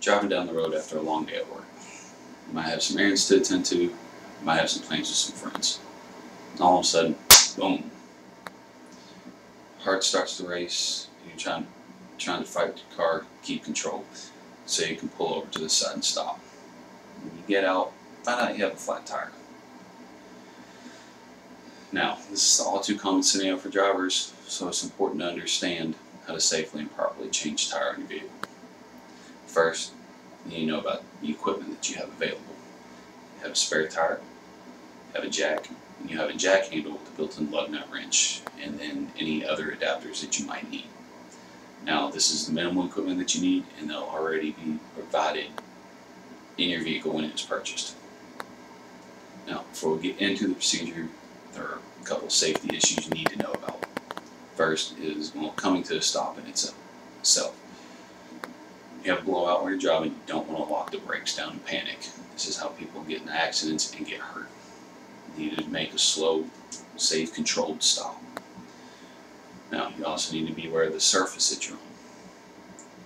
driving down the road after a long day at work. You might have some errands to attend to, you might have some plans with some friends. And all of a sudden, boom, heart starts to race, you're trying to fight the car, keep control, so you can pull over to the side and stop. When you get out, find out you have a flat tire. Now, this is all too common scenario for drivers, so it's important to understand how to safely and properly change tire on your vehicle. First, you need to know about the equipment that you have available. You have a spare tire, you have a jack, and you have a jack handle with a built-in lug nut wrench, and then any other adapters that you might need. Now, this is the minimal equipment that you need, and they'll already be provided in your vehicle when it is purchased. Now, before we get into the procedure, there are a couple of safety issues you need to know about. First is coming to a stop in itself. You have a blowout while you're driving, you don't want to lock the brakes down and panic. This is how people get in accidents and get hurt. You need to make a slow, safe, controlled stop. Now, you also need to be aware of the surface that you're on.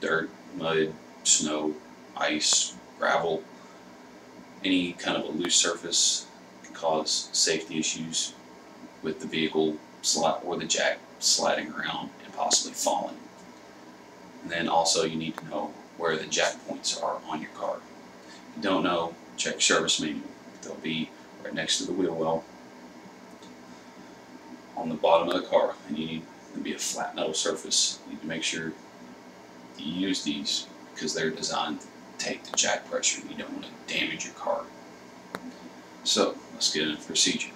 Dirt, mud, snow, ice, gravel, any kind of a loose surface can cause safety issues with the vehicle or the jack sliding around and possibly falling. And then also you need to know where the jack points are on your car. If you don't know, check your service manual. They'll be right next to the wheel well on the bottom of the car, and you need to be a flat metal surface. You need to make sure you use these because they're designed to take the jack pressure. You don't want to damage your car. So let's get into the procedure.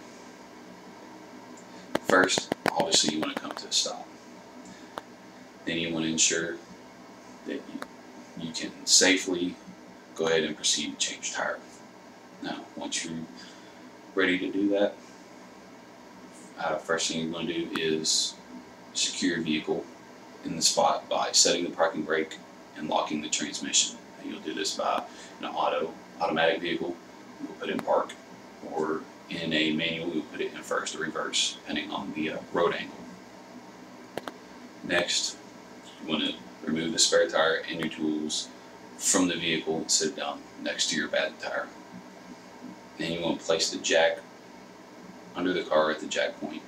First, obviously you want to come to a stop. Then you want to ensure that you can safely go ahead and proceed to change tire. Now, once you're ready to do that, first thing you're going to do is secure your vehicle in the spot by setting the parking brake and locking the transmission. And you'll do this by an automatic vehicle, you'll put it in park, or in a manual, you'll put it in first or reverse, depending on the road angle. Next, you want to remove the spare tire and your tools from the vehicle and sit down next to your bad tire. Then you want to place the jack under the car at the jack point.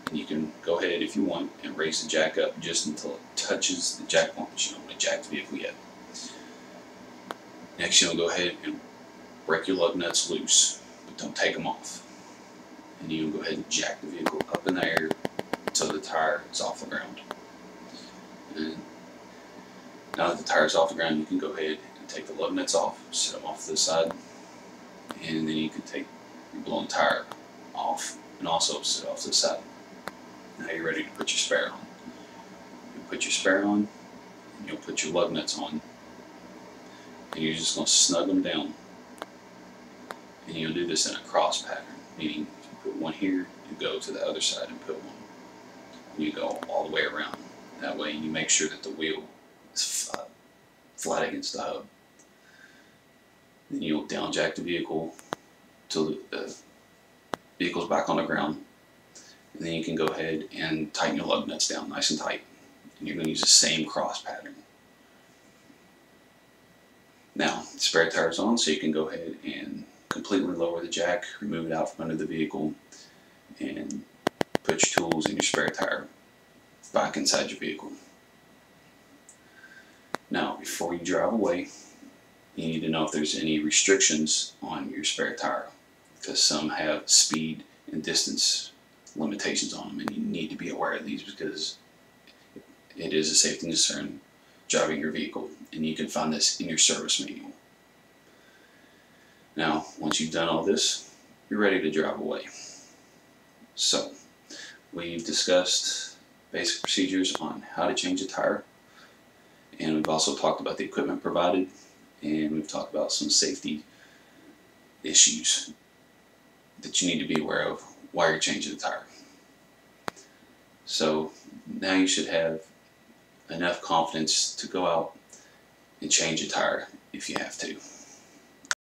And you can go ahead, if you want, and raise the jack up just until it touches the jack point, but you don't want to jack the vehicle yet. Next, you'll go ahead and break your lug nuts loose, but don't take them off. And you'll go ahead and jack the vehicle up in the air until the tire is off the ground. And now that the tire is off the ground, you can go ahead and take the lug nuts off, set them off to the side, and then you can take your blown tire off and also set off to the side. Now you're ready to put your spare on. You put your spare on, and you'll put your lug nuts on, and you're just going to snug them down. And you'll do this in a cross pattern, meaning if you put one here, you go to the other side and put one. And you go all the way around. That way you make sure that the wheel is flat against the hub. Then you'll down jack the vehicle till the vehicle's back on the ground. And then you can go ahead and tighten your lug nuts down nice and tight. And you're going to use the same cross pattern. Now, the spare tire's on, so you can go ahead and completely lower the jack, remove it out from under the vehicle, and put your tools and your spare tire back inside your vehicle. Now, before you drive away, you need to know if there's any restrictions on your spare tire, because some have speed and distance limitations on them, and you need to be aware of these because it is a safety concern driving your vehicle, and you can find this in your service manual. Now, once you've done all this, you're ready to drive away. So, we've discussed basic procedures on how to change a tire, and we've also talked about the equipment provided, and we've talked about some safety issues that you need to be aware of while you're changing the tire. So now you should have enough confidence to go out and change a tire if you have to.